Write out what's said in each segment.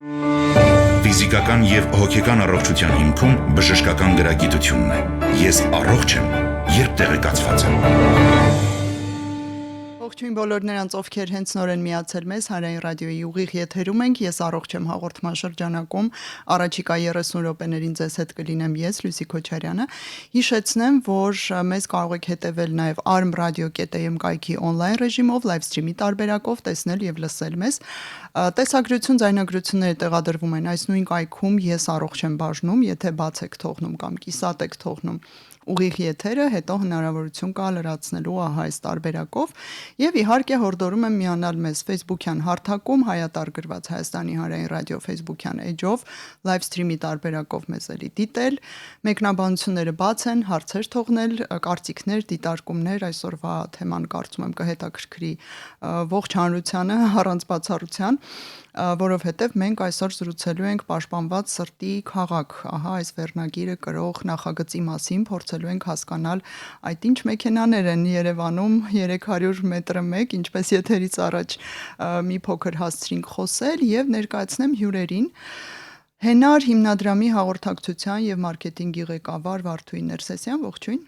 Ֆիզիկական եւ հոգեկան առողջության հիմքում բժշկական գրագիտությունն է։ Ես առողջ եմ, երբ տեղեկացված եմ։ Ողջույն բոլոր նրանց, ովքեր հենց նոր են միացել մեզ, Հանրային ռադիոյի ուղիղ եթերում ենք, ես առողջ եմ հաղորդման շրջանակում, առաջիկա 30 րոպեներին ձեզ հետ կլինեմ ես, Լուսի Քոչարյանը։ Հիշեցնեմ, որ մեզ կարող եք հետևել նաև armradio.am կայքի on-line ռեժիմով, live stream-ի տարբերակով, տեսնել եւ լսել մեզ։ Տեսագրություն, ձայնագրությունները տեղադրվում են այս նույն կայքում ես առողջ եմ բաժնում, եթե բաց եք թողնում կամ կիսատ եք թողնում ուղիղ եթերը, հետո հնարավորություն կա լրացնելու այս տարբերակով եւ իհարկե հորդորում եմ միանալ մեզ Facebook-յան հարթակում հայատար գրված Հայաստանի հանրային ռադիո Facebook-յան էջով live stream-ի տարբերակով մեզ էլի դիտել, մեկնաբանությունները բաց են, հարցեր թողնել, կարծիքներ, դիտարկումներ, այսօրվա թեման կարծում եմ կհետաքրքրի ողջ հանրությանը առանց բացառության, որովհետև մենք այսօր զրուցելու ենք պաշտպանված սրտի քաղաք, ահա այս վերնագիրը կրող նախագծի մասին, փորձելու ենք հասկանալ այդ ինչ մեքենաներ են Երևանում 300 մետրը մեկ, ինչպես եթերից առաջ մի փոքր հասցրինք խոսել եւ ներկայացնեմ հյուրերին Հենար հիմնադրամի հաղորդակցության եւ մարքեթինգի ղեկավար Վարդուհի Ներսեսյան, ողջույն,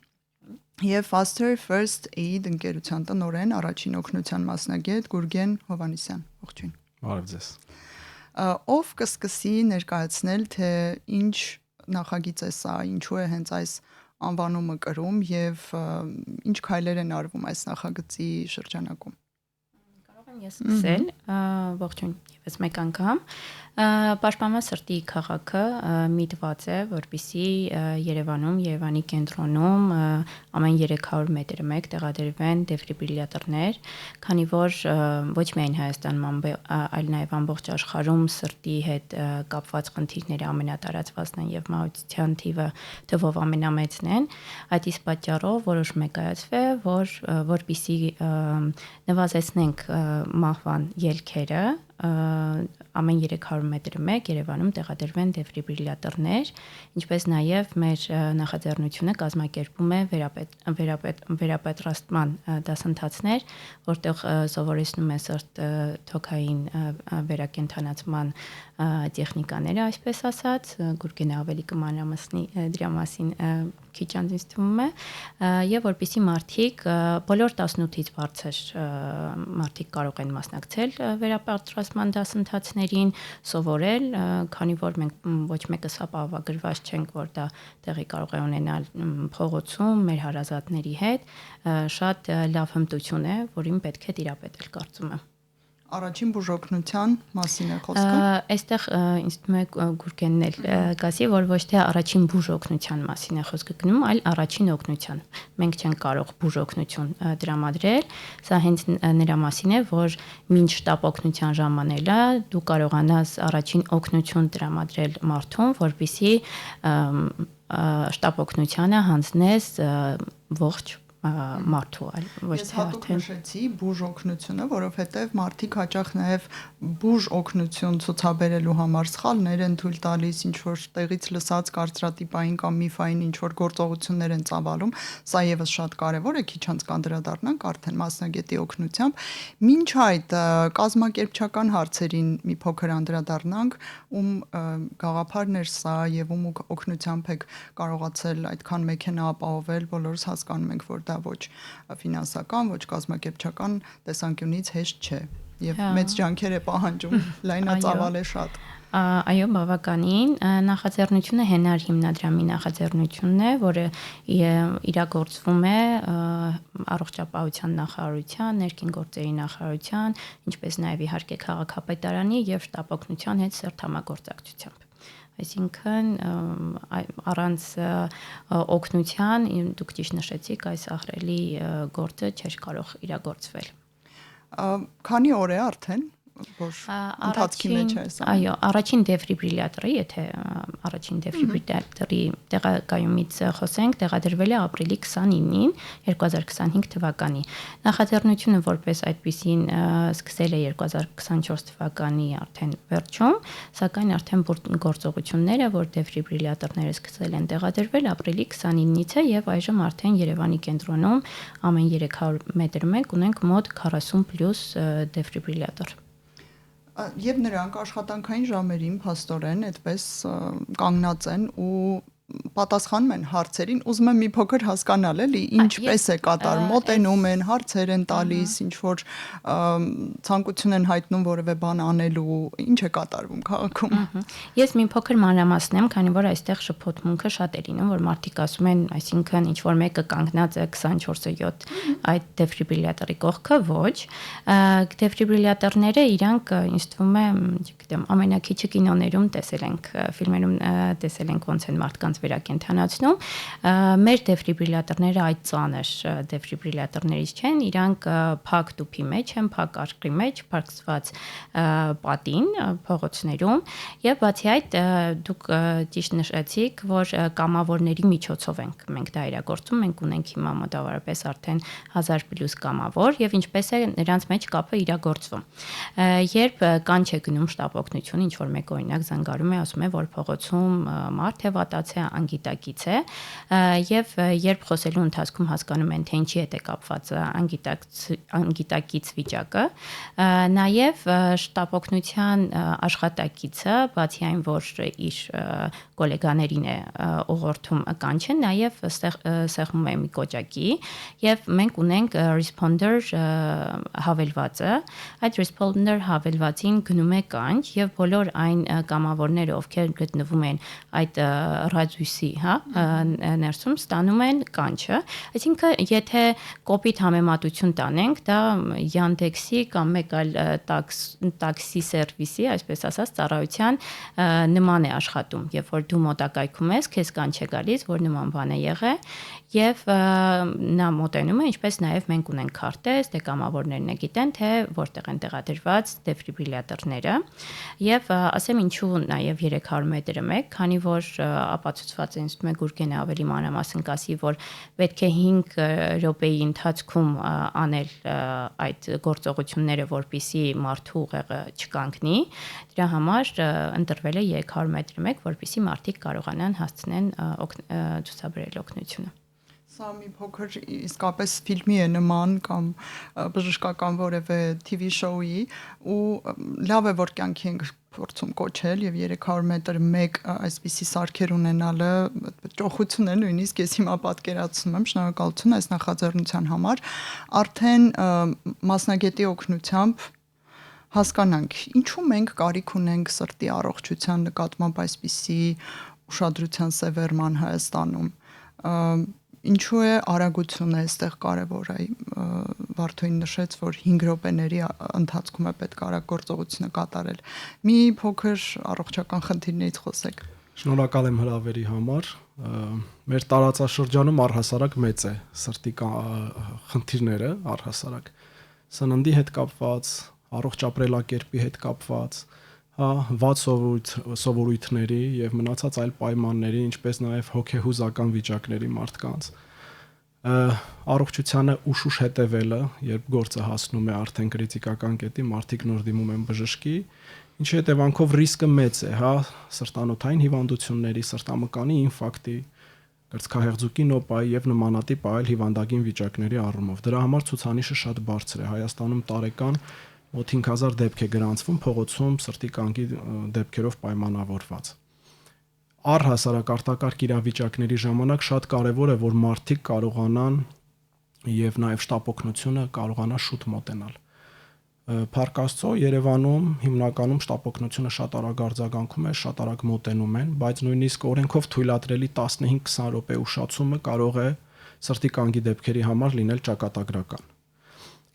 եւ Faster First Aid ընկերության տնօրեն, առաջին օգնության մասնագետ Գուրգեն Հովհաննիսյան, ողջույն։ Բարև ձեզ։ Ով կսկսի ներկայացնել, թե ինչ նախագիծ է սա, ինչու է հենց այս անվանումը կրում եւ ինչ քայլեր են արվում այս նախագծի շրջանակում։ Կարող եմ ես սկսել, ողջույն եւս մեկ անգամ։ Պաշտպանված սրտի քաղաքը միտված է, որպեսզի Երևանում, Երևանի կենտրոնում ամեն 300 մետրը մեկ տեղադրվեն դեֆիբրիլյատորներ, քանի որ ոչ միայն Հայաստանում, այլ նաև ամբողջ աշխարհում սրտի հետ կապված խնդիրները ամենատարածվածն են եւ մահացության թվով ամենամեծն են։ Այդ իսկ պատճառով որոշում է կայացվել, որպեսզի նվազեցնենք մահվան ելքերը ամեն 300 մետրը մեկ Երևանում տեղադրվեն դեֆիբրիլյատորներ, ինչպես նաև մեր նախաձեռնությունը կազմակերպում է վերապատրաստման դասընթացներ, որտեղ սովորեցնում է սրտթոքային վերակենդանացման տեխնիկաները, այսպես ասած, Գուրգենը ավելի կմանրամասնի դրա մասին քիչ անձից թվում է, եւ որպեսզի մարդիկ բոլոր 18-ից բարձր մարդիկ կարող են մասնակցել վերապատրաստման դասընթացներին, սովորել, քանի որ մենք ոչ մեկս ապահովագրված չենք, որ դա տեղի կարող է ունենալ փողոցում մեր հարազատների հետ, շատ լավ հմտություն է, որին պետք է տիրապետել, կարծում եմ։ Առաջին բուժօգնության մասին է խոսքը։ Այստեղ ինձ թվում է Գուրգենն էլ կասի, որ ոչ թե առաջին բուժօգնության մասին է խոսքը գնում, այլ առաջին օգնության։ Մենք չենք կարող բուժօգնություն տրամադրել, սա հենց նրա մասին է, որ մինչ շտապ օգնության ժամանելը դու կարողանաս առաջին օգնություն տրամադրել մարդուն, որպեսզի շտապ օգնությանը հանձնես ողջ մարդու այլ ոչ թե արդեն նշեցի բուժօգնությունը, որովհետև մարդիկ հաճախ նաև բուժօգնություն ցուցաբերելու համար սխալներ են թույլ տալիս, ինչ որ տեղից լսած կարծրատիպային կամ միֆային ինչ որ գործողություններ են ծավալում, սա եւս շատ կարեւոր է, քիչ անց կանդրադառնանք արդեն մասնագետի օգնությամբ։ Մինչ այդ կազմակերպչական հարցերին մի փոքր անդրադառնանք, ում գաղափարն էր սա եւ ում օգնությամբ եք կարողացել այդքան մեքենա ապահովել, բոլորս հասկանում ենք, որ ոչ ֆինանսական, ոչ կազմակերպչական տեսանկյունից հեշտ չէ եւ մեծ ջանքեր է պահանջում, լայնածավալ է շատ։ Այո, բավականին նախաձեռնությունը Հենար հիմնադրամի նախաձեռնությունն է, որը իրագործվում է առողջապահության նախարարության, ներքին գործերի նախարարության, ինչպես նաև իհարկե քաղաքապետարանի եւ շտապ օգնության հետ սերտհամագործակցությամբ։ Այսինքն առանց օգնության դուք ճիշտ նշեցիք, այս ահռելի գործը չէր կարող իրագործվել։ Քանի օր է արդեն որ ընթացքի մեջ է սա։ Այո, առաջին դեֆիբրիլյատորը, եթե առաջին դեֆիբրիլյատորի տեղակայումից խոսենք, տեղադրվել է ապրիլի 29-ին 2025 թվականի։ Նախաձեռնությունը որպես այդպիսին սկսել է 2024 թվականի արդեն վերջում, սակայն արդեն գործողությունները, որ դեֆիբրիլյատորները սկսել են տեղադրվել ապրիլի 29-ից է եւ այժմ արդեն Երևանի կենտրոնում ամեն 300 մետր մեկ ունենք մոտ 40+ դեֆիբրիլյատոր։ Եվ նրանք աշխատանքային ժամերին փաստորեն այդպես կանգնած են ու պատասխանում են հարցերին, ուզում եմ մի փոքր հասկանալ, էլի, ինչպես է կատարում, մոտենում են, հարցեր են տալիս, ինչ որ ցանկություն են հայտնում որևէ բան անելու, ինչ է կատարվում քաղաքում։ Ես մի փոքր մանրամասնեմ, քանի որ այստեղ շփոթմունքը շատ է լինում, որ մարդիկ ասում են, այսինքն ինչ որ մեկը կանգնած է 24/7 այդ դեֆիբրիլյատորի կողքը, ոչ։ Դեֆիբրիլյատորները իրանք ինձ թվում է, չգիտեմ, ամենակիչը կինոներում տեսել ենք, ֆիլմերում տեսել ենք ոնց են մարդկանց վերակենդանացնում։ Մեր դեֆիբրիլյատորները այդ ծանր դեֆիբրիլյատորներից չեն, իրանք փակ տուփի մեջ են, փակ արկղի մեջ, փակցված պատին փողոցներում, եւ բացի այդ դուք ճիշտ նշեցիք, որ կամավորների միջոցով ենք մենք դա իրագործում, մենք ունենք հիմա մոտավորապես արդեն 1000+ կամավոր եւ ինչպես է նրանց մեջ կապը իրագործվում։ Երբ կան չէ գնում շտապ օգնություն, ինչ որ մեկ օրինակ զանգարում է, ասում է, որ փողոցում մարդ է վատացել, անգիտակից է, եւ երբ խոսելու ընթացքում հասկանում են, թե ինչի հետ է կապված անգիտակից վիճակը, նաեւ շտապ օգնության աշխատակիցը, բացի այն, որ իր գոլեգաներին է ուղղորդում կանչեն, նաեւ սեղմում է մի կոճակի եւ մենք ունենք responder հավելվածը, այդ responder հավելվածին գնում է կանչ եւ բոլոր այն կամավորները, ովքեր գտնվում են այդ ռադիուսի, ներսում ստանում են կանչը, այսինքն եթե կոպիտ համեմատություն տանենք, դա Yandex-ի կամ մեկ այլ տաքսի սերվիսի, այսպես ասած, ծառայության նման է աշխատում, երբ որ դու մոտակայքում ես, քեզ կանչ է գալիս, որ նման բան է եղել եւ նա մոտենում է, ինչպես նաեւ մենք ունենք քարտեզ, կամավորներն է գիտեն, թե որտեղ են տեղադրված դեֆիբրիլյատորները եւ ասեմ ինչու նաեւ 300 մետրը մեկ, քանի որ ապացուցված է ինձ թվում է Գուրգենը ավելի մանրամասն կասի, որ պետք է 5 րոպեի ընթացքում անել այդ գործողությունները, որպիսի մարդու ուղեղը չկանգնի, դրա համար ընտրվել է 300 մետրը մեկ, որպիսի մարդիկ կարողանան հասցնեն ցուցաբերել օգնությունը։ Սա մի փոքր իսկապես ֆիլմի է նման կամ բժշկական որևէ TV շոուի ու լավ է որ կյանքի ենք փորձում կոչել եւ 300 մետր մեկ այսպիսի սարքեր ունենալը ճոխություն է նույնիսկ ես հիմա պատկերացնում եմ շնորհակալություն այս նախաձեռնության համար արդեն մասնագետի օգնությամբ հասկանանք ինչու մենք կարիք ունենք սրտի առողջության նկատմամբ այսպիսի ուշադրության սևեռման Հայաստանում Ինչու է արագությունը այստեղ կարևոր է Վարդուհին նշեց որ 5 րոպեների ընթացքում է պետք արագ գործողությունը կատարել մի փոքր առողջական խնդիրներից խոսեք Շնորհակալ եմ հրավերի համար մեր տարածաշրջանում առհասարակ մեծ է սրտի խնդիրները առհասարակ սննդի հետ կապված առողջ ապրելակերպի հետ կապված վատ սովորույթների եւ մնացած այլ պայմանների, ինչպես նաեւ հոգեհուզական վիճակների մարդկանց։ Առողջությանը ուշ հետևելը, երբ գործը հասնում է արդեն կրիտիկական կետի, մարդիկ նոր դիմում են բժշկի, ինչի հետևանքով ռիսկը մեծ է, սրտանոթային հիվանդությունների, սրտամկանի ինֆարկտի, կրծքահեղձուկի նոպայի եւ նմանատիպ այլ հիվանդագին վիճակների առումով։ Դրա համար ցուցանիշը շատ բարձր է։ Հայաստանում տարեկան մոտ 5000 դեպք է գրանցվում փողոցում սրտի կանգի դեպքերով պայմանավորված։ Առհասարակ արտակարգ իրավիճակների ժամանակ շատ կարևոր է, որ մարդիկ կարողանան եւ նաեւ շտապ օգնությունը կարողանա շուտ մոտենալ։ Փառք Աստծո, Երևանում հիմնականում շտապ օգնությունը շատ արագ արձագանքում է, շատ արագ մոտենում են, բայց նույնիսկ օրենքով թույլատրելի 15-20 րոպե ուշացումը կարող է սրտի կանգի դեպքերի համար լինել ճակատագրական։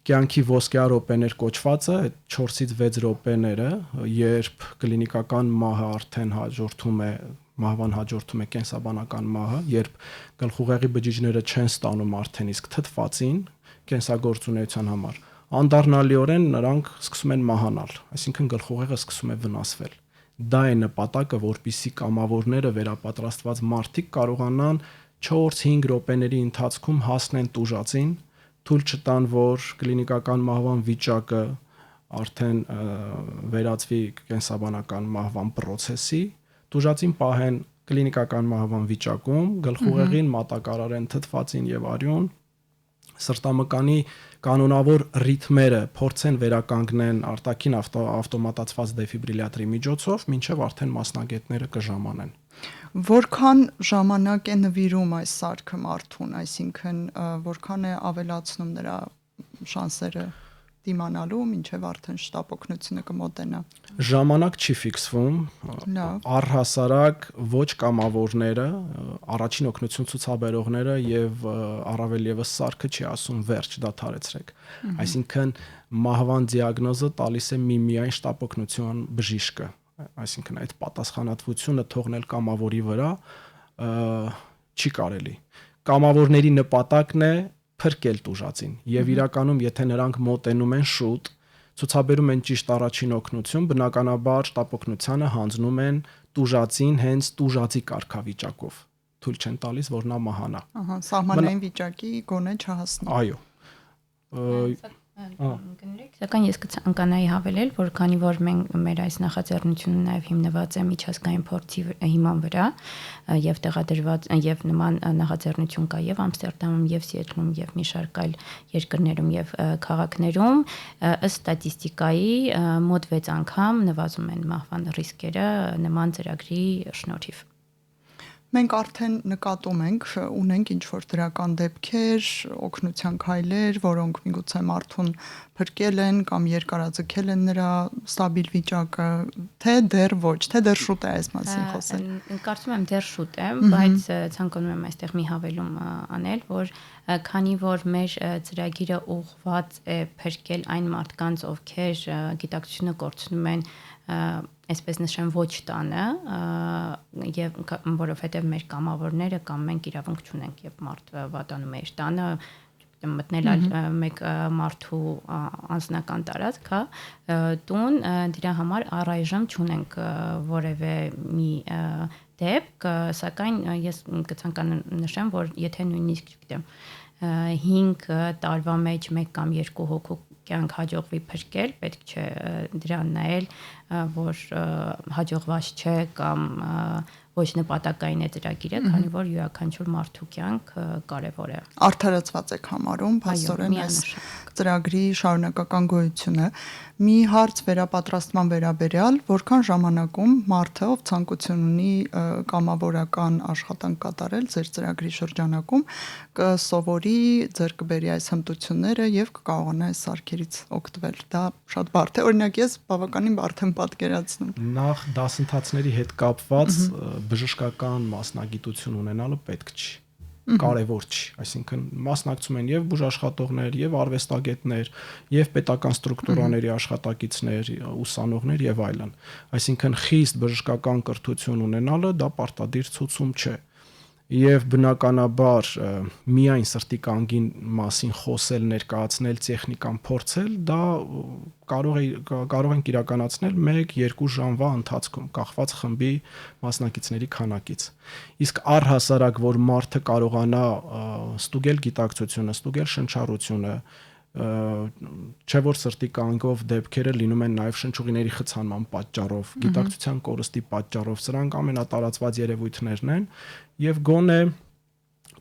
Կյանքի ոսկյա րոպեներ կոչվածը, այդ 4-ից 6 րոպեները, երբ կլինիկական մահը արդեն հաջորդում է, մահվան հաջորդում է կենսաբանական մահը, երբ գլխուղեղի բջիջները չեն ստանում արդեն իսկ թթվածին կենսագործունեության համար, անդառնալիորեն նրանք սկսում են մահանալ, այսինքն գլխուղեղը սկսում է վնասվել։ Դա է նպատակը, որպեսզի կամավորները վերապատրաստված մարդիկ կարողանան 4-5 րոպեների ընթացքում հասնեն տուժածին թույլ չտան, որ կլինիկական մահվան վիճակը արդեն վերածվի կենսաբանական մահվան process-ի, տուժածին պահեն կլինիկական մահվան վիճակում, գլխուղեղին մատակարարեն թթվածին եւ արյուն, սրտամկանի կանոնավոր ռիթմերը փորձեն վերականգնեն արտաքին ավտոմատացված դեֆիբրիլյատորի միջոցով, մինչև արդեն մասնագետները կժամանեն։ Որքան ժամանակ է նվիրում այս սարքը մարդուն, այսինքն որքան է ավելացնում նրա շանսերը դիմանալու, մինչև արդեն շտապ օգնությունը կմոտենա։ Ժամանակ չի ֆիքսվում, առհասարակ ոչ կամավորները, առաջին օգնություն ցուցաբերողները եւ առավել եւս սարքը չի ասում վերջ, դադարեցրեք։ Այսինքն մահվան դիագնոզը տալիս է միայն շտապ օգնություն բժիշկը, այսինքն այդ պատասխանատվությունը թողնել կամավորի վրա չի կարելի։ Կամավորների նպատակն է փրկել տուժածին եւ իրականում եթե նրանք մոտենում են շուտ, ցուցաբերում են ճիշտ առաջին օգնություն, բնականաբար շտապ օգնությանը հանձնում են տուժածին հենց տուժածի կարգավիճակով, թույլ չեն տալիս որ նա մահանա։ Ահա, սահմանային վիճակի գոնե չհասնի։ Այո։ Սակայն ես կցանկանայի հավելել, որ քանի որ մեր այս նախաձեռնությունը նաև հիմնված է միջազգային փորձի հիման վրա եւ տեղադրված եւ նման նախաձեռնություն կա եւ Ամստերդամում եւ Սիեթլում եւ մի շարք այլ երկրներում եւ քաղաքներում, ըստ ստատիստիկայի մոտ 6 անգամ նվազում են մահվան ռիսկերը նման ծրագրի շնորհիվ։ Մենք արդեն նկատում ենք, ունենք ինչ-որ դրական դեպքեր, օգնության քայլեր, որոնք միգուցե մարդուն փրկել են կամ երկարաձգել են նրա ստաբիլ վիճակը, թե դեռ ոչ, թե դեռ շուտ է այս մասին խոսել։ Կարծում եմ դեռ շուտ է, բայց ցանկանում եմ այստեղ մի հավելում անել, որ քանի որ մեր ծրագիրը ուղղված է փրկել այն մարդկանց, ովքեր գիտակցությունը կորցնում են այսպես նշեմ ոչ տանը եւ որովհետեւ մեր կամավորները կամ մենք իրավունք չունենք եւ մարդ վատանում է իր տանը մտնել մեկ մարդու անձնական տարածք, տուն դրա համար առայժմ չունենք որևէ մի դեպք, սակայն ես կցանկանամ նշեմ, որ եթե նույնիսկ չգիտեմ 5 տարվա մեջ 1 կամ 2 հոգու կյանք հաջողվի փրկել, պետք չէ դրան նայել, որ հաջողված չէ կամ ոչ նպատակային է ծրագիրը, քանի որ յուրաքանչյուր մարդու կյանք կարևոր է։ Արդարացված եք համարում, փաստորեն այս ծրագրի շարունակական գոյությունը։ Մի հարց վերապատրաստման վերաբերյալ, որքան ժամանակում մարդը, ով ցանկություն ունի կամավորական աշխատանք կատարել ձեր ծրագրի շրջանակում, կսովորի ձեր կբերի այս հմտությունները եւ կկարողանա այս սարքերից օգտվել։ Դա շատ բարդ է, օրինակ ես բավականին բարդ եմ պատկերացնում։ Նախ դասընթացների հետ կապված բժշկական մասնագիտություն ունենալը պետք չի, կարևոր չի, այսինքն մասնակցում են եւ բուժաշխատողներ, եւ արվեստագետներ, եւ պետական ստրուկտուրաների աշխատակիցներ, ուսանողներ եւ այլն։ Այսինքն խիստ բժշկական կրթություն ունենալը դա պարտադիր ցուցում չէ։ Եվ բնականաբար միայն սրտի կանգին մասին խոսել, ներկայացնել, տեխնիկան փորձել, դա կարող ենք իրականացնել 1-2 ժամվա ընթացքում, կախված խմբի մասնակիցների քանակից։ Իսկ առհասարակ, որ մարդը կարողանա ստուգել գիտակցությունը, ստուգել շնչառությունը, չէ որ սրտի կանգով դեպքերը լինում են նաև շնչուղիների խցանման պատճառով, գիտակցության կորստի պատճառով, սրանք ամենատարածված երևույթներն են եւ գոնե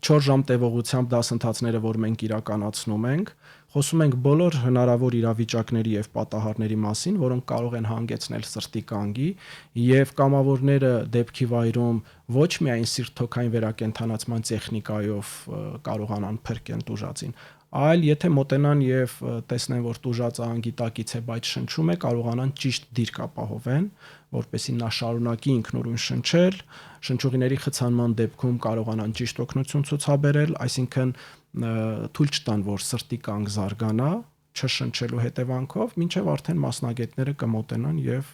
4 ժամ տևողությամբ դասընթացները, որ մենք իրականացնում ենք, խոսում ենք բոլոր հնարավոր իրավիճակների եւ պատահարների մասին, որոնք կարող են հանգեցնել սրտի կանգի եւ կամավորները դեպքի վայրում ոչ միայն սիրտ-թոքային վերակենդանացման տեխնիկայով կարողանան փրկել տուժածին, այլ եթե մոտենան եւ տեսնեն, որ տուժածը անգիտակից է, բայց շնչում է, կարողանան ճիշտ դիրք ապահովեն, որպեսզի նա շարունակի ինքնուրույն շնչել, շնչուղիների խցանման դեպքում կարողանան ճիշտ օգնություն ցուցաբերել, այսինքն թույլ չտան, որ սրտի կանգ զարգանա, չշնչելու հետևանքով, մինչև արդեն մասնագետները կմոտենան եւ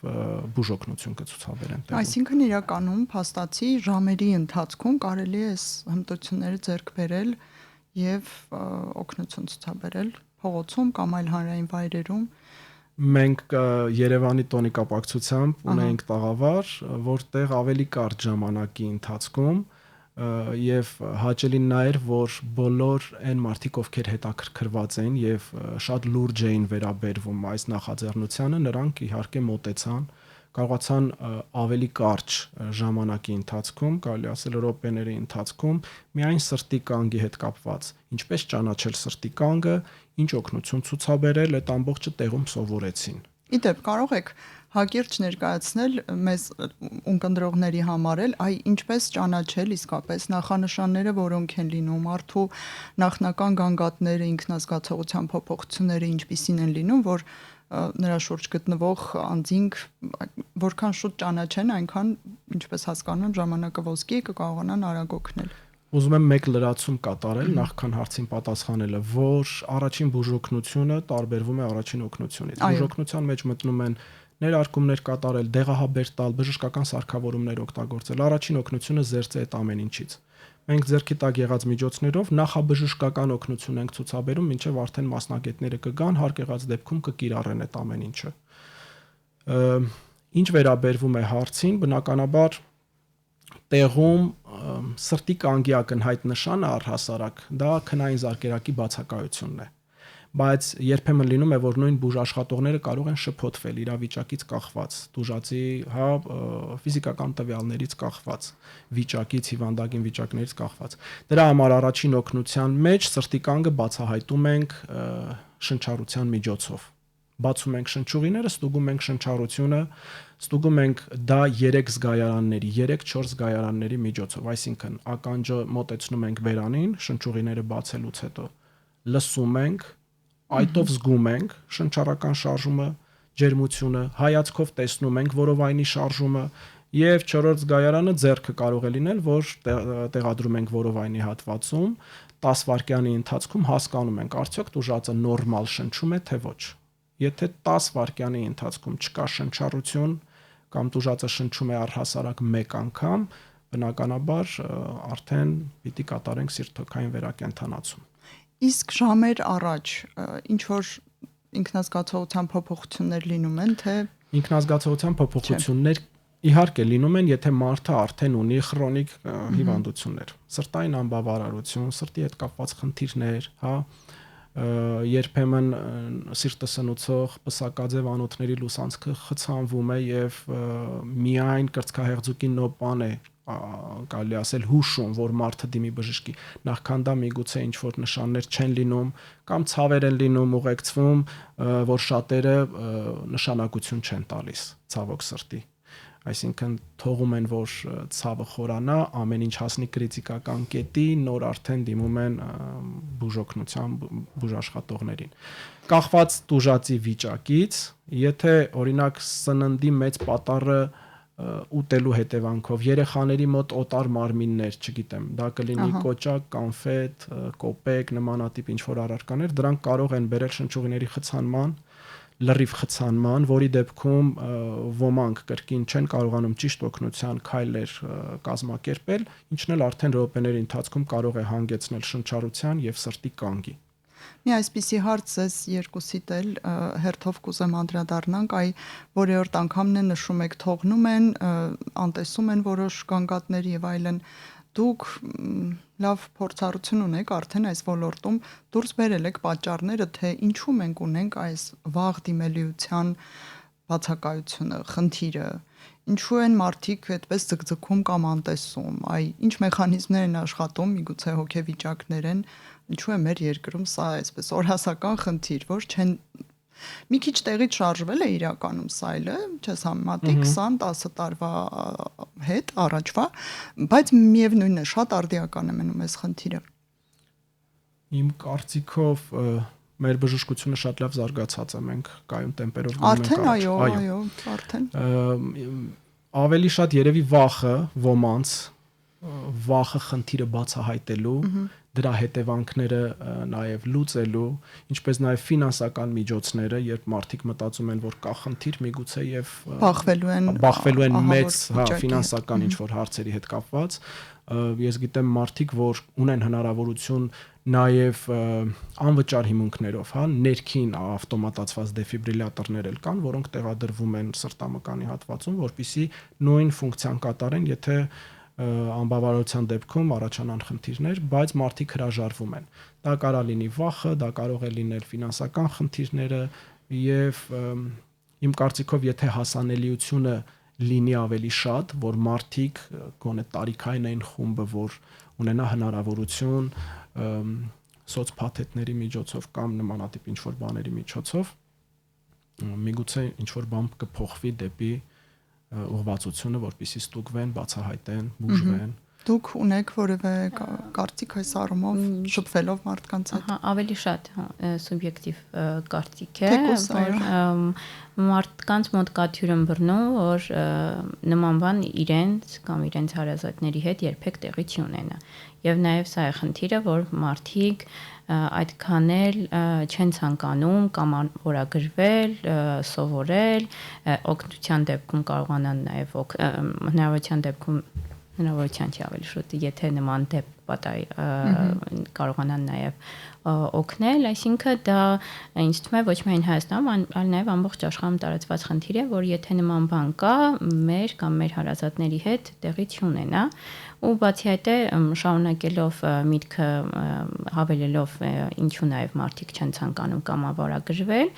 բուժօգնություն կցուցաբերեն։ Այսինքն իրականում փաստացի ժամերի ընթացքում կարելի է այս հմտությունները ձեռք բերել եւ օգնություն ցուցաբերել փողոցում կամ այլ հանրային վայրերում։ Մենք Երևանի տոնի կապակցությամբ ունենք տաղավար, որտեղ ավելի կարճ ժամանակի ընթացքում եւ հաճելին նա էր, որ բոլոր այն մարդիկ, ովքեր հետաքրքրված են եւ շատ լուրջ էին վերաբերվում այս նախաձեռնությանը, նրանք իհարկե մոտեցան, կարողացան ավելի կարճ ժամանակի ընթացքում, կարելի ասել րոպեների ընթացքում միայն սրտի կանգի հետ կապված, ինչպես ճանաչել սրտի կանգը, ինչ օգնություն ցուցաբերել, այդ ամբողջը տեղում սովորեցին։ Իդեպ կարող եք հակիրճ ներկայացնել մեզ ունկնդրողների համար ինչպես ճանաչել իսկապես նախանշանները, որոնք են լինում, մարդու նախնական գանգատները, ինքնազգացողության փոփոխությունները ինչպիսին են լինում, որ նրա շուրջ գտնվող անձինք որքան շուտ ճանաչեն, այնքան, ինչպես հասկանում եմ, ժամանակը ոսկի կկարողանան արագ օգնել։ Ուզում եմ մեկ լրացում կատարել նախքան հարցին պատասխանելը, որ առաջին բուժօգնությունը տարբերվում է առաջին օգնությունից։ Բուժօգնության մեջ մտնում են ներարկումներ կատարել, դեղահաբեր տալ, բժշկական սարքավորումներ օգտագործել։ Առաջին օգնությունը զերծ է այդ ամեն ինչից։ Մենք ձեռքի տակ եղած միջոցներով նախաբժշկական օգնություն ենք ցուցաբերում, մինչև արդեն մասնագետները կգան, հարկ եղած դեպքում կկիրառեն այդ ամեն ինչը։ Ինչ վերաբերվում է հարցին, բնականաբար տեղում սրտի կանգի ակնհայտ նշանը առհասարակ դա քնային զարկերակի բացակայությունն է, բայց երբեմն լինում է, որ նույն բուժաշխատողները կարող են շփոթվել իրավիճակից կախված, տուժածի ֆիզիկական տվյալներից կախված, վիճակից, հիվանդագին վիճակներից կախված։ Դրա համար առաջին օգնության մեջ սրտի կանգը բացահայտում ենք շնչառության միջոցով։ Բացում ենք շնչուղիները, ստուգում ենք շնչառությունը, ստուգում ենք դա 3 զգայարանների, 3-4 զգայարանների միջոցով, այսինքն ականջը մոտեցնում ենք բերանին, շնչուղիները բացելուց հետո լսում ենք, այդով զգում ենք շնչառական շարժումը, ջերմությունը, հայացքով տեսնում ենք որովայնի շարժումը եւ 4-րդ զգայարանը ձեռքը կարող է լինել, որ տեղադրում ենք որովայնի հատվածում, 10 վայրկյանի ընթացքում հասկանում ենք արդյոք տուժածը նորմալ շնչում է թե ոչ։ Եթե 10 վայրկյանի ընթացքում չկա շնչառություն կամ տուժածը շնչում է առհասարակ 1 անգամ, բնականաբար արդեն պիտի կատարենք սիրտ-թոքային վերակենդանացում։ Իսկ ժամեր առաջ ինչ որ ինքնազգացողության փոփոխություններ լինում են, թե ինքնազգացողության փոփոխություններ իհարկե լինում են, եթե մարդը արդեն ունի քրոնիկ հիվանդություններ, սրտային անբավարարություն, սրտի հետ կապված խնդիրներ, հա, երբեմն սիրտը սնուցող պսակաձև անոթների լուսանցքը խցանվում է եւ միայն կրծքահեղձուկի նոպան է կարելի ասել հուշում, որ մարդը դիմի բժշկի, նախքան դա միգուցե ինչ որ նշաններ չեն լինում կամ ցավեր են լինում, ուղեկցվում, որ շատերը նշանակություն չեն տալիս ցավոք սրտի, այսինքն թողում են, որ ցավը խորանա, ամեն ինչ հասնի կրիտիկական կետի, նոր արդեն դիմում են բուժօգնության բուժաշխատողներին։ Կախված տուժածի վիճակից, եթե օրինակ սննդի մեծ պատառը ուտելու հետևանքով երեխաների մոտ օտար մարմիններ, չգիտեմ, դա կլինի կոճակ, կանֆետ, կոպեկ, նմանատիպ ինչ որ առարկաներ, դրանք կարող են բերել շնչուղիների խցանման, լրիվ խցանման, որի դեպքում ոմանք կրկին չեն կարողանում ճիշտ օգնության քայլեր կազմակերպել, ինչն էլ արդեն րոպեների ընթացքում կարող է հանգեցնել շնչառության եւ սրտի կանգի։ Մի այսպիսի հարց ես երկուսիդ էլ հերթով կուզեմ անդրադառնանք, որերորդ անգամն է նշում եք թողնում են, անտեսում են որոշ գանգատներ եւ այլն, դուք լավ փորձառություն ունեք արդեն այս ոլորտում, դուրս բերել եք պատճառները, թե ինչու մենք ունենք այս վաղ դիմելիության բացակայությունը, խնդիրը, ինչու են մարդիկ այդպես ձգձգում կամ անտեսում, ինչ մեխանիզմներ են աշխատում, միգուցե հոգեվիճակներ են, ինչու է մեր երկրում սա այսպես օրհասական խնդիր, որ չեն մի քիչ տեղից շարժվել է իրականում սա այլը, չես համեմատի 20-10 տարվա հետ առաջվա, բայց միևնույնն է, շատ արդիական է մնում այս խնդիրը։ Իմ կարծիքով մեր բժշկությունը շատ լավ զարգացած է, մենք կայուն տեմպերով գնում ենք առաջ։ Այո, արդեն։ Ավելի շատ երևի ոմանց վախը խնդիրը բացահայտելու, դրա հետևանքները նաև լուծելու, ինչպես նաև ֆինանսական միջոցները, երբ մարդիկ մտածում են, որ կա խնդիր, միգուցե եւ բախվելու են մեծ ֆինանսական ինչ որ հարցերի հետ կապված, ես գիտեմ մարդիկ, որ ունեն հնարավորություն նաև անվճար հիմունքներով, հա, ներքին ավտոմատացված դեֆիբրիլյատորներ էլ կան, որոնք տեղադրվում են սրտամկանի հատվածում, որպեսզի նույն ֆունկցիան կատարեն, եթե անբավարարության դեպքում առաջանան խնդիրներ, բայց մարդիկ հրաժարվում են։ Դա կարող լինի վախը, դա կարող է լինել ֆինանսական խնդիրները եւ Իմ կարծիքով, եթե հասանելիությունը լինի ավելի շատ, որ մարդիկ գոնե տարիքային այն խումբը, որ ունենա հնարավորություն սոցփաթեթների միջոցով կամ նմանատիպ ինչ-որ բաների միջոցով, միգուցե ինչ-որ բան կփոխվի դեպի ուղղվածությունը, որպեսզի ստուգվեն, բացահայտեն, բուժվեն։ Դուք ունեք որևէ կարծիք այս առումով շփվելով մարդկանց հետ։ Ավելի շատ սուբյեկտիվ կարծիք է, որ մարդկանց մոտ կա թյուրըմբռնում, որ նման բան իրենց կամ իրենց հարազատների հետ երբեք տեղի չի ունենա։ Եվ նաև սա է խնդիրը, որ մարդիկ այդքան էլ չեն ցանկանում կամ որագրվել, սովորել, օգնության դեպքում կարողանան նաև հնարավորության դեպքում հնարավորության չի ավելի շուտ, եթե նման դեպք կարողանան նաև օգնել, այսինքն դա ինձ թվում է ոչ միայն Հայաստանում, այլ նաև ամբողջ աշխարհում տարածված խնդիր է, որ եթե նման բան կա, մեր կամ մեր հարազատների հետ տեղի չունենա, ու բացի այդ է շարունակելով միտքը հավելելով ինչու նաև մարդիկ չեն ցանկանում կամ ավարագրվել,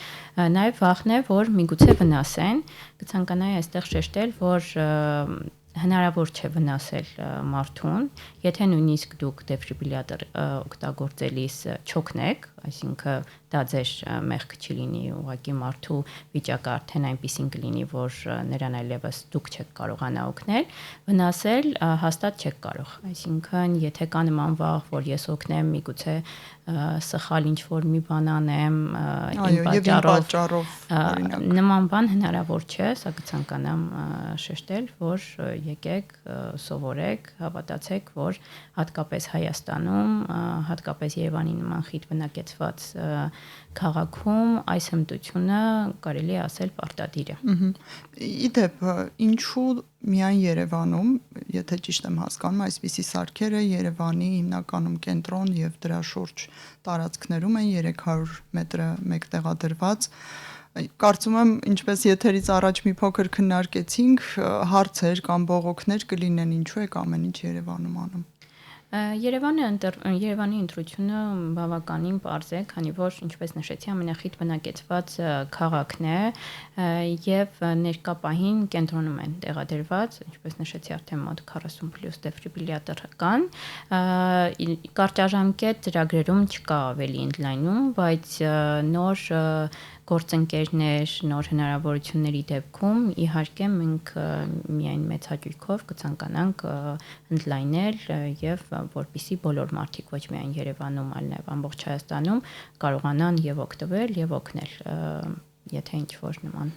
նաև վախն է, որ միգուցե վնասեն, կցանկանայի այստեղ շեշտել, որ հնարավոր չէ վնասել մարդուն, եթե նույնիսկ դուք դեֆիբրիլյատոր օգտագործելիս չօգնեք, այսինքն դա ձեր մեղք չի լինի, ուղղակի մարդու վիճակը արդեն այնպեսին կլինի, որ նրան այլևս դուք չեք կարողանա օգնել, վնասել հաստատ չեք կարող, այսինքն եթե կա նման վաղ, որ ես օգնեմ, միգուցե սխալ ինչ-որ մի բան անեմ, իմ պատճառով նման բան հնարավոր չէ, սա կցանկանամ շեշտել, որ եկեք, սովորեք, հավատացեք, որ հատկապես Հայաստանում, հատկապես Երևանի նման խիտ բնակեցված քաղաքում այս հմտությունը կարելի է ասել պարտադիր է։ Իդեպ, ինչու միայն Երևանում, եթե ճիշտ եմ հասկանում, այսպիսի սարքերը Երևանի հիմնականում կենտրոն եւ դրա շուրջ տարածքներում են 300 մետրը մեկ տեղադրված։ Կարծում եմ, ինչպես եթերից առաջ մի փոքր քննարկեցինք, հարցեր կամ բողոքներ կլինեն, ինչու է ամեն ինչ Երևանում անում։ Երևանի ընտրությունը բավականին պարզ է, քանի որ ինչպես նշեցի, ամենախիտ բնակեցված քաղաքն է եւ ներկա պահին կենտրոնում են տեղադրված, ինչպես նշեցի, արդեն մոտ 40+ դեֆիբրիլյատոր կան։ Կարճաժամկետ ծրագրերում չկա ավելի ընդլայնում, բայց նոր գործընկերներ, նոր հնարավորությունների դեպքում իհարկե մենք միայն մեծ հաճույքով կցանկանանք ընդլայնել եւ որպեսզի բոլոր մարդիկ ոչ միայն Երևանում, այլ նաեւ ամբողջ Հայաստանում կարողանան եւ օգտվել եւ օգնել, եթե ինչ-որ նման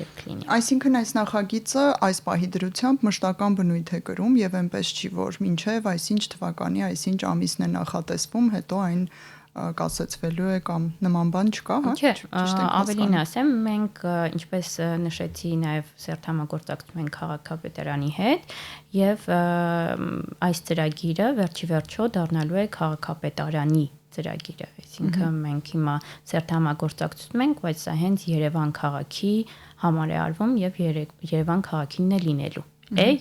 դեպք լինի։ Այսինքն այս նախագիծը այս պահի դրությամբ մշտական բնույթ է կրում եւ այնպես չի, որ մինչեւ այսինչ թվականի, այսինչ ամիսն է նախատեսվում, հետո այն կասեցվելու է կամ նման բան չկա, հա? Չէ, ավելին ասեմ, մենք ինչպես նշեցի նաև սերտ համագործակցում ենք քաղաքապետարանի հետ եւ այս ծրագիրը վերջի վերջո դառնալու է քաղաքապետարանի ծրագիրը, այսինքն մենք հիմա սերտ համագործակցում ենք, բայց սա հենց Երևան քաղաքի համար է արվում եւ Երևան քաղաքինն է լինելու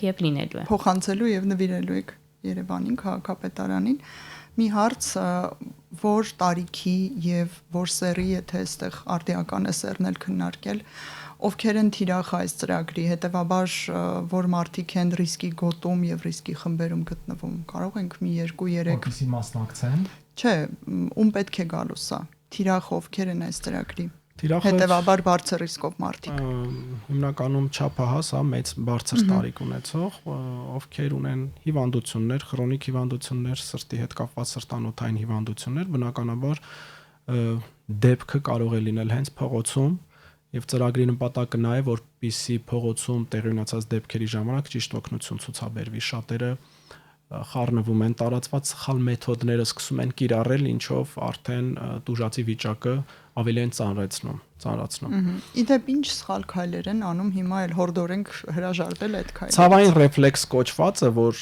եւ լինելու է։ Փոխանցելու եւ նվիրելու եք Երևանին քաղաքապետարանին։ Մի հարց, որ տարիքի եւ որ սերի, եթե այստեղ արդիական է սերնել քննարկել, ովքեր են թիրախ այս ծրագրի, հետեւաբար որ մարդիկ են ռիսկի գոտում եւ ռիսկի խմբերում գտնվում, կարող ենք մի 2-3 որպեսզի մասնակցեն։ Չէ, ում պետք է գալու սա։ Թիրախ ովքեր են այս ծրագրի։ Թիրախը հետեւաբար բարձր ռիսկով մարդիկ։ Հիմնականում չափահաս, հա, մեծ բարձր տարիք ունեցող, ովքեր ունեն հիվանդություններ, քրոնիկ հիվանդություններ, սրտի հետ կապված սրտանոթային հիվանդություններ, բնականաբար դեպքը կարող է լինել հենց փողոցում, եւ ծրագրի նպատակը նա է, որպեսզի փողոցում տեղի ունեցած դեպքերի ժամանակ ճիշտ օգնություն ցուցաբերվի։ Շատերը խառնվում են, տարածված սխալ մեթոդները սկսում են կիրառել, ինչով արդեն տուժածի վիճակը ավելի են ծանրացնում։ Իդեպ ինչ սխալ քայլեր են անում հիմա էլ հորդորենք հրաժարվել այդ քայլերից։ Ցավային ռեֆլեքս կոչվածը, որ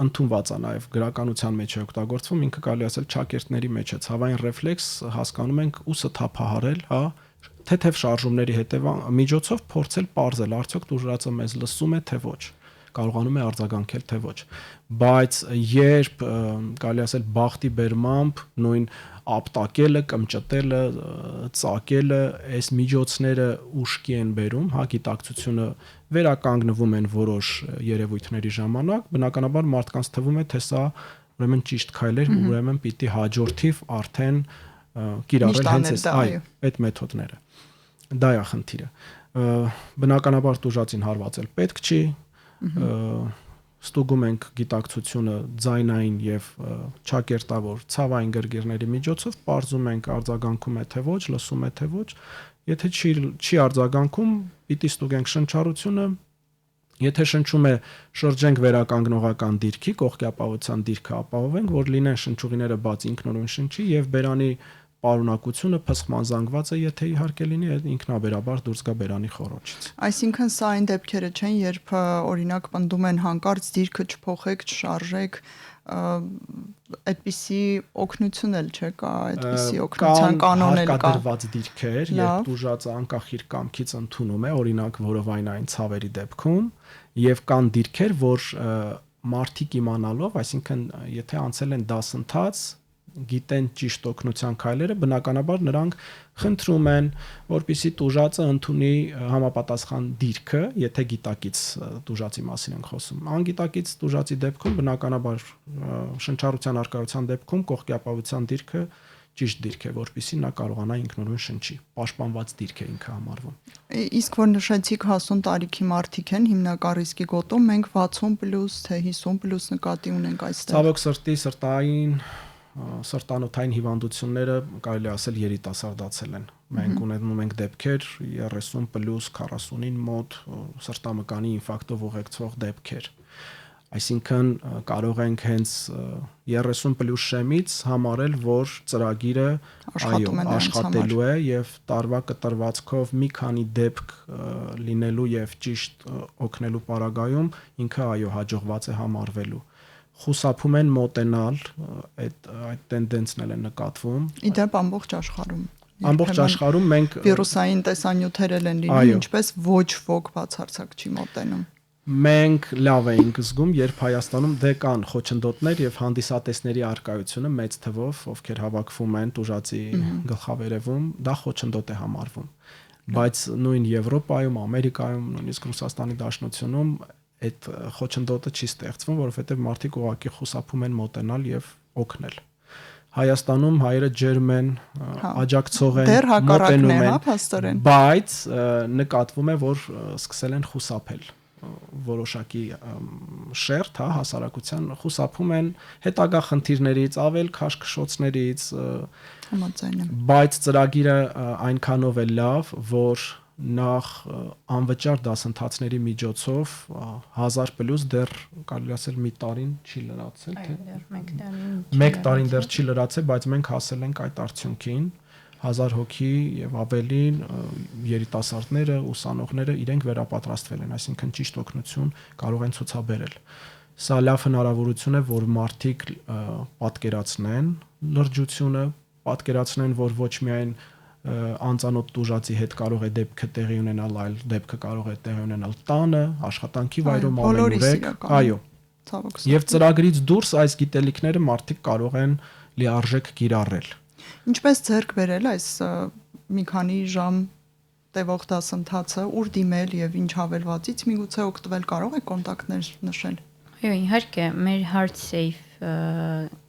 ընդունված է նաև գրականության մեջ է օգտագործվում, ինքը կարելի ասել ճակերտների մեջ է։ Ցավային ռեֆլեքս հասկանում ենք ուսը թափահարել, հա, թեթև շարժումների միջոցով փորձել պարզել, արդյոք տուժածը մեզ լսում է թե ոչ։ կարողանում է արձագանքել թե ոչ։ Բայց երբ կարելի ասել բախտի բերմամբ նույն ապտակելը, կմճտելը, ծակելը, այս միջոցները ուշքի են բերում, հա, գիտակցությունը վերականգնվում են որոշ երևույթների ժամանակ, բնականաբար մարդկանց թվում է, թե սա ուրեմն ճիշտ քայլ էր, ուրեմն պիտի հաջորդիվ արդեն կիրառել հենց այդ մեթոդները։ Դա է խնդիրը։ Բնականաբար տուժածին հարվածել պետք չի, ստուգում ենք գիտակցությունը ձայնային եւ չակերտավոր ցավային գրգիռների միջոցով, պարզում ենք արձագանքում է թե ոչ, լսում է թե ոչ, եթե չի արձագանքում, պիտի ստուգենք շնչառությունը, եթե շնչում է, շրջենք վերականգնողական դիրքի, կողքի ապահովության դիրքը ապահովենք, որ լինեն շնչուղիները բաց ինքնուրույն շնչի եւ բերանի պարունակությունը փսխման զանգվածը, եթե իհարկե լինի, ինքնաբերաբար դուրս գա բերանի խոռոչից։ Այսինքն սա այն դեպքերը չեն, երբ օրինակ պնդում են հանկարծ դիրքը չփոխեք, չշարժեք, այդպիսի օգնություն էլ չկա, այդպիսի օգնության կանոն էլ կա։ Հարկադրված դիրքեր, երբ տուժածը անկախ իր կամքից ընդունում է, օրինակ որովայնային ցավերի դեպքում, եւ կան դիրքեր, որ մարդիկ իմանալով, այսինքն եթե անցել են դասընթաց, գիտեն ճիշտ օգնության քայլերը, բնականաբար նրանք խնդրում են, որպեսզի տուժածը ընդունի համապատասխան դիրքը, եթե գիտակից տուժածի մասին ենք խոսում։ Անգիտակից տուժածի դեպքում բնականաբար շնչառության արկայության դեպքում կողքի ապահովության դիրքը ճիշտ դիրք է, որպեսզի նա կարողանա ինքնուրույն շնչի, պաշտպանված դիրք է ինքը համարվում։ Իսկ որ նշեցիք 50 տարիքի մարդիկ են հիմնական ռիսկի գոտում, մենք 60+ թե 50+ նկատի ունենք այստեղ։ Ցավոք սրտի սրտանոթային հիվանդությունները կարելի ասել երիտասարդացել են։ Մենք ունենում ենք դեպքեր 30+ 40-ին մոտ սրտամկանի ինֆարկտով ուղեկցող դեպքեր։ Այսինքն կարող ենք հենց 30+ շեմից համարել, որ ծրագիրը աշխատելու է եւ տարվա կտրվածքով մի քանի դեպք լինելու եւ ճիշտ օգնելու պարագայում ինքը հաջողված է համարվելու։ Խուսափում են մոտենալ, այդ տենդենսն են նկատվում։ Իդեպ ամբողջ աշխարհում։ Ամբողջ աշխարհում մենք վիրուսային տեսանյութեր են լինում, ինչպես ոչ ոք բացարձակ չի մոտենում։ Մենք լավ էինք զգում, երբ Հայաստանում դե կան խոչընդոտներ եւ հանդիսատեսների արկայությունը մեծ թվով, ովքեր հավաքվում են տուժածի գլխավերևում, դա խոչընդոտ է համարվում։ Բայց նույն Եվրոպայում, Ամերիկայում, նույնիսկ Ռուսաստանի Դաշնությունում այդ խոչընդոտը չի ստեղծվում, որովհետեւ մարդիկ ուղղակի խուսափում են մոտենալ եւ օգնել։ Հայաստանում հայերը ջերմ են, աջակցող են, մոտենում են, բայց նկատվում է, որ սկսել են խուսափել որոշակի շերտ, հա, հասարակության խուսափում են հետագա խնդիրներից, ավել քաշքշոցներից, բայց ծրագիրը այնքանով է լավ, որ նախ անվճար դասընթացների միջոցով 1000+ դեռ կարելի ասել մի տարին չի լրացել, թե մեկ տարին դեռ չի լրացել, բայց մենք հասել ենք այդ արդյունքին 1000 հոգի եւ ավելին երիտասարդները, ուսանողները իրենք վերապատրաստվել են, այսինքն ճիշտ օգնություն կարող են ցուցաբերել։ Սա լավ հնարավորություն է, որ մարդիկ պատկերացնեն լրջությունը, պատկերացնեն, որ ոչ միայն անծանոթ տուժածի հետ կարող է դեպքը տեղի ունենալ, այլ դեպքը կարող է տեղի ունենալ տանը, աշխատանքի վայրում, ամենուրեք, այո։ Եվ ծրագրից դուրս այս գիտելիքները մարդիկ կարող են լիարժեք կիրառել։ Ինչպես ձեռք բերել այս մի քանի ժամ տևող դասընթացը, ուր դիմել եւ ինչ հավելվածից միգուցե օգտվել, կարող եք կոնտակտներ նշել։ Այո, իհարկե, մեր heartsafe.am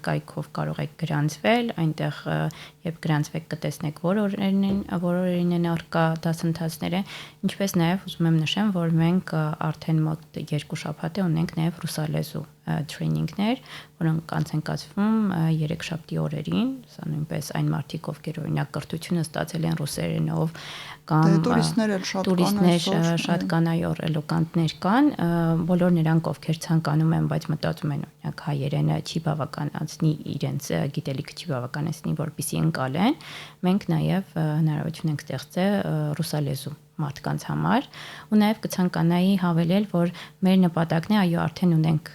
կայքով կարող եք գրանցվել, այնտեղ երբ գրանցվեք կտեսնեք որորին են առկա դասընթացները, ինչպես նաև ուզում եմ նշեմ, որ մենք արդեն մոտ 2 շաբաթ է ունենք նաև ռուսալեզու տրեյնինգներ, որոնք անց են կացվում 3 շաբթի օրերին, սա նույնպես այն մարդիկ, ովքեր օրինակ կրթությունը ստացել են ռուսերենով կամ տուրիստներ շատ կան, այո, ռելոկանտներ կան, բոլոր նրանք, ովքեր ցանկանում են, բայց մտածում են օրինակ հայերենը չի բավականացնի, իրենց գիտելիքը չի բավականացնի, որպեսզի ընկալեն, մենք նաև հնարավորություն ենք ստեղծել ռուսալեզու մարդկանց համար ու նաև կցանկանայի հավելել, որ մեր նպատակն է, այո, արդեն ունենք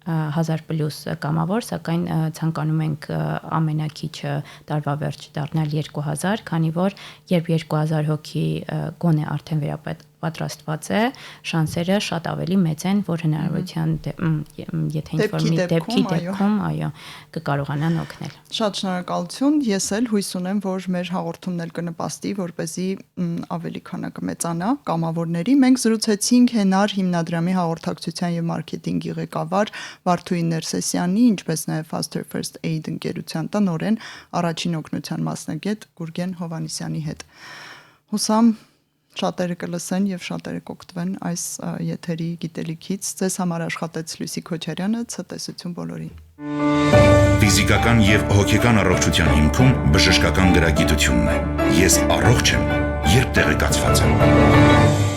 1000+ կամավոր, սակայն ցանկանում ենք ամենակիչը տարվա վերջ դառնալ 2000, քանի որ երբ 2000 հոգի գոնե արդեն պատրաստված է, շանսերը շատ ավելի մեծ են, որ հնարավորության եթե ինչ-որ մի դեպքի դեպքում, այո, կկարողանան օգնել։ Շատ շնորհակալություն։ Ես էլ հույս ունեմ, որ մեր հաղորդումն էլ կնպաստի, որպեսզի ավելի քանակը մեծանա կամավորների։ Մենք զրուցեցինք Հենար հիմնադրամի հաղորդակցության եւ մարքեթինգի ղեկավար Վարդուհի Ներսեսյանի, ինչպես նաեւ Faster First Aid ընկերության տնօրեն, առաջին օգնության մասնագետ Գուրգեն Հովհաննիսյանի հետ։ Հուսամ շատերը կլսեն եւ շատերը կօգտվեն այս եթերի գիտելիքից։ Ձեզ համար աշխատեց Լուսի Քոչարյանը, ցտեսություն բոլորին։ Ֆիզիկական եւ հոգեկան առողջության հիմքում բժշկական գրագիտությունն է։ Ես առողջ եմ, երբ տեղեկացված եմ։